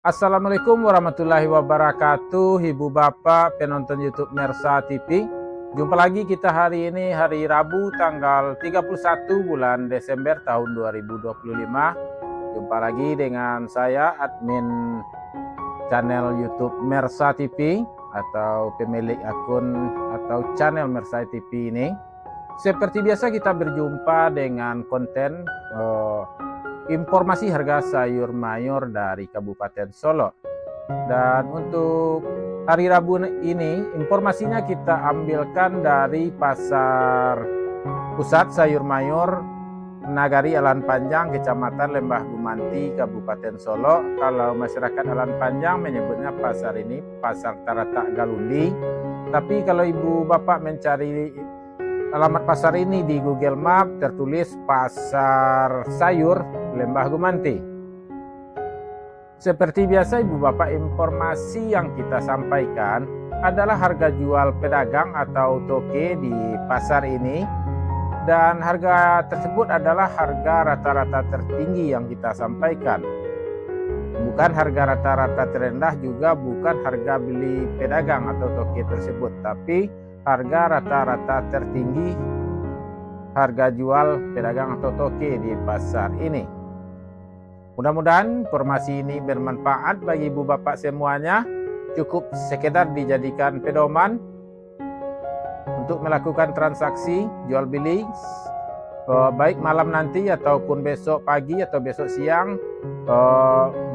Assalamualaikum warahmatullahi wabarakatuh, Ibu Bapak penonton YouTube Mersa TV. Jumpa lagi kita hari ini, hari Rabu tanggal 31 bulan Desember tahun 2025. Jumpa lagi dengan saya, admin channel YouTube Mersa TV atau pemilik akun atau channel Mersa TV ini. Seperti biasa kita berjumpa dengan konten informasi harga sayur mayur dari Kabupaten Solo. Dan untuk hari Rabu ini informasinya kita ambilkan dari pasar pusat sayur mayur Nagari Alan Panjang, Kecamatan Lembah Gumanti, Kabupaten Solo. Kalau masyarakat Alan Panjang menyebutnya pasar ini Pasar Taratak Galundi. Tapi kalau ibu bapak mencari alamat pasar ini di Google Map tertulis Pasar Sayur Lembah Gumanti. Seperti biasa ibu bapak, informasi yang kita sampaikan adalah harga jual pedagang atau toke di pasar ini, dan harga tersebut adalah harga rata-rata tertinggi yang kita sampaikan. Bukan harga rata-rata terendah, juga bukan harga beli pedagang atau toke tersebut, tapi harga rata-rata tertinggi harga jual pedagang atau toke di pasar ini. Mudah-mudahan informasi ini bermanfaat bagi ibu bapak semuanya. Cukup sekedar dijadikan pedoman untuk melakukan transaksi jual beli baik malam nanti ataupun besok pagi atau besok siang,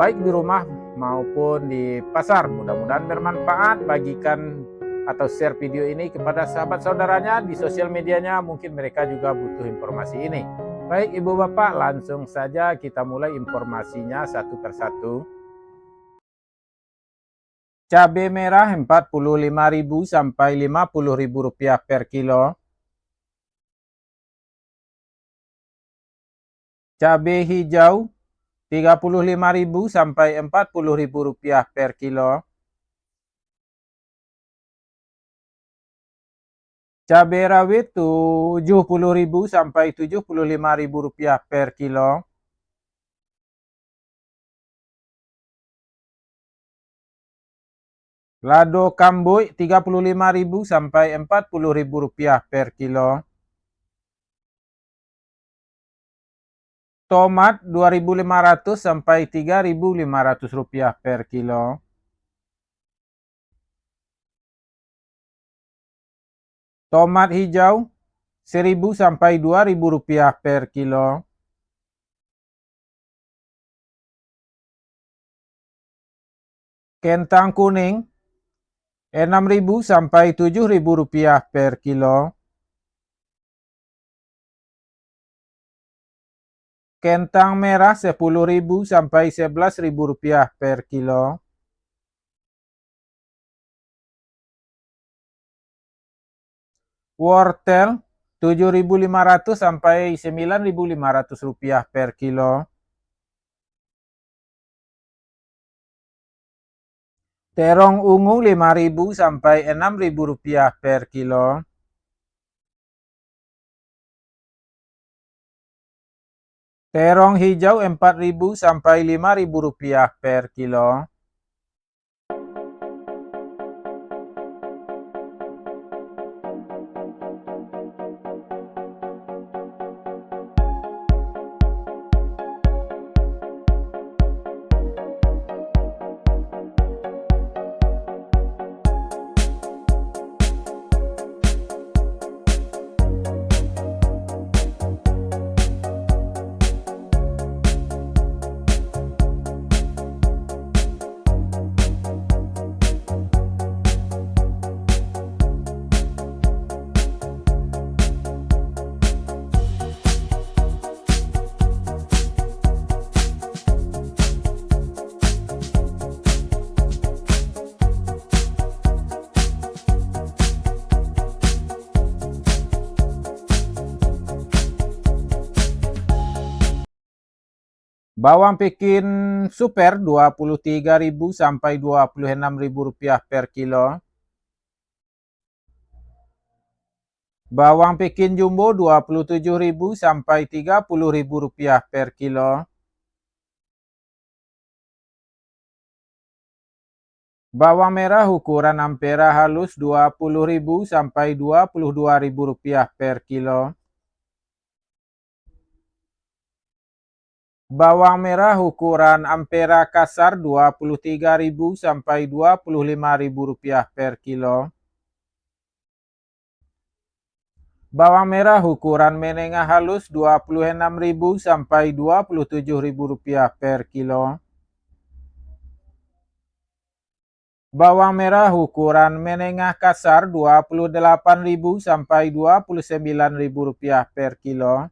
baik di rumah maupun di pasar. Mudah-mudahan bermanfaat. Bagikan atau share video ini kepada sahabat saudaranya di sosial medianya, mungkin mereka juga butuh informasi ini. Baik ibu bapak, langsung saja kita mulai informasinya satu persatu. Cabai merah Rp45.000 sampai Rp50.000 per kilo. Cabai hijau Rp35.000 sampai Rp40.000 per kilo. Cabai rawit Rp70.000 sampai Rp75.000 per kilo. Lado kamboy Rp35.000 sampai Rp40.000 per kilo. Tomat Rp2.500 sampai Rp3.500 per kilo. Tomat hijau Rp1.000 sampai Rp2.000 per kilo. Kentang kuning Rp6.000 sampai Rp7.000 per kilo. Kentang merah Rp10.000 sampai Rp11.000 per kilo. Wortel Rp7.500 sampai Rp9.500 per kilo. Terong ungu Rp5.000 sampai Rp6.000 per kilo. Terong hijau Rp4.000 sampai Rp5.000 per kilo. Bawang Pekin super Rp23.000 sampai Rp26.000 per kilo. Bawang Pekin jumbo Rp27.000 sampai Rp30.000 per kilo. Bawang merah ukuran ampera halus Rp20.000 sampai Rp22.000 per kilo. Bawang merah ukuran ampera kasar Rp23.000 sampai Rp25.000 per kilo. Bawang merah ukuran menengah halus Rp26.000 sampai Rp27.000 per kilo. Bawang merah ukuran menengah kasar Rp28.000 sampai Rp29.000 per kilo.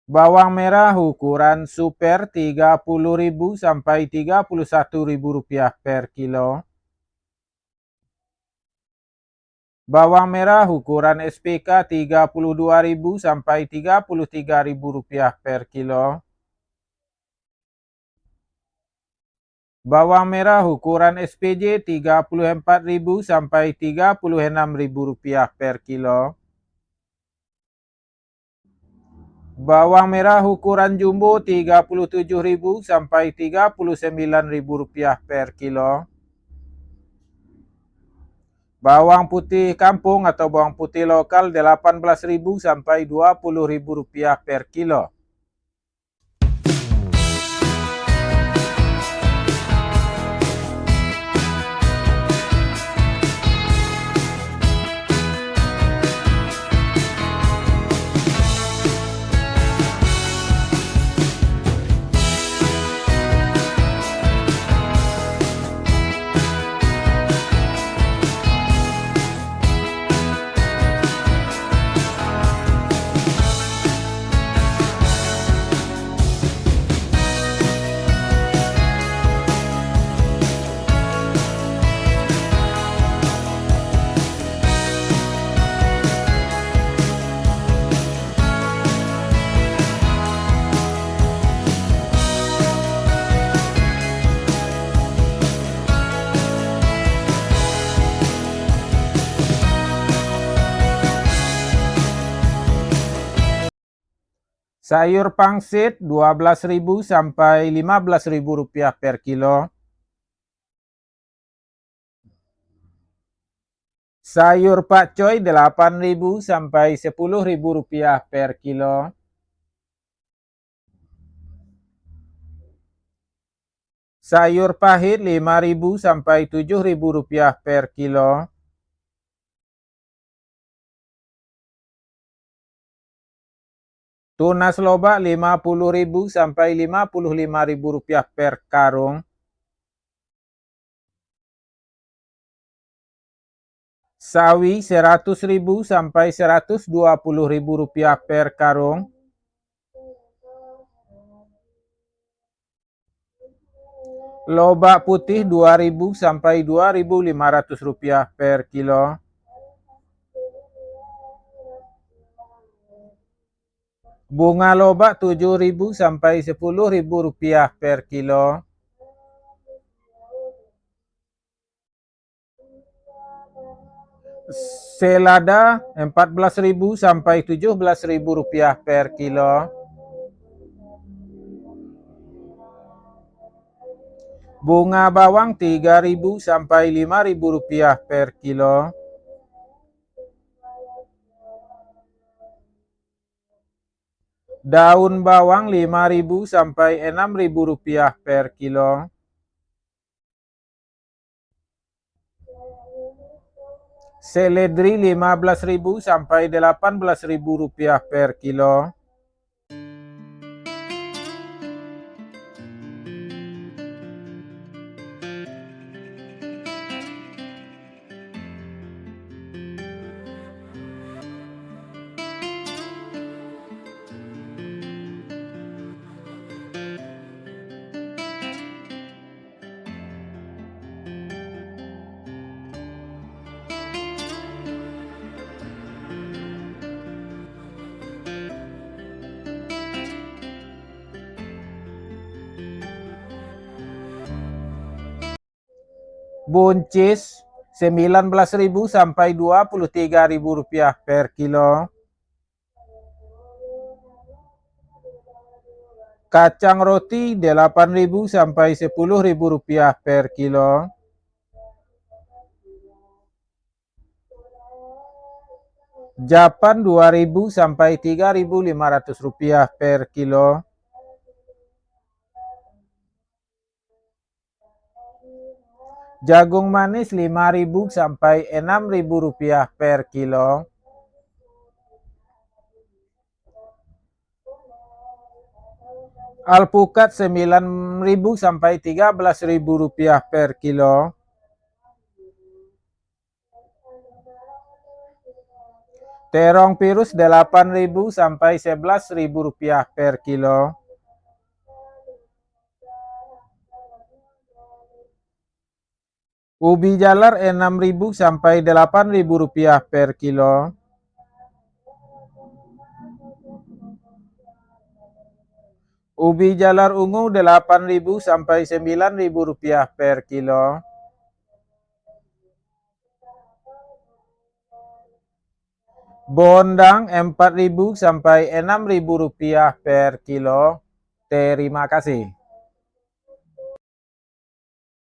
Bawang merah ukuran super Rp30.000 sampai Rp31.000 per kilo. Bawang merah ukuran SPK Rp32.000 sampai Rp33.000 per kilo. Bawang merah ukuran SPJ Rp34.000 sampai Rp36.000 per kilo. Bawang merah ukuran jumbo Rp37.000 sampai Rp39.000 per kilo. Bawang putih kampung atau bawang putih lokal Rp18.000 sampai Rp20.000 per kilo. Sayur pangsit Rp12.000 sampai Rp15.000 per kilo. Sayur pakcoy Rp8.000 sampai Rp10.000 per kilo. Sayur pahit Rp5.000 sampai Rp7.000 per kilo. Tunas lobak Rp50.000 sampai Rp55.000 per karung. Sawi Rp100.000 sampai Rp120.000 per karung. Lobak putih Rp2.000 sampai Rp2.500 per kilo. Bunga lobak Rp7.000 sampai Rp10.000 per kilo. Selada Rp14.000 sampai Rp17.000 per kilo. Bunga bawang Rp3.000 sampai Rp5.000 per kilo. Daun bawang Rp5.000 sampai Rp6.000 per kilo. Seledri Rp15.000 sampai Rp18.000 per kilo. Buncis Rp19.000 sampai Rp23.000 per kilo. Kacang roti 8.000 sampai 10.000 rupiah per kilo. Japan 2.000 sampai 3.500 rupiah per kilo. Jagung manis 5.000 sampai 6.000 rupiah per kilo. Alpukat 9.000 sampai 13.000 rupiah per kilo. Terong pirus 8.000 sampai 11.000 rupiah per kilo. Ubi jalar 6.000 sampai 8.000 rupiah per kilo. Ubi jalar ungu 8.000 sampai 9.000 rupiah per kilo. Bondang 4.000 sampai 6.000 rupiah per kilo. Terima kasih.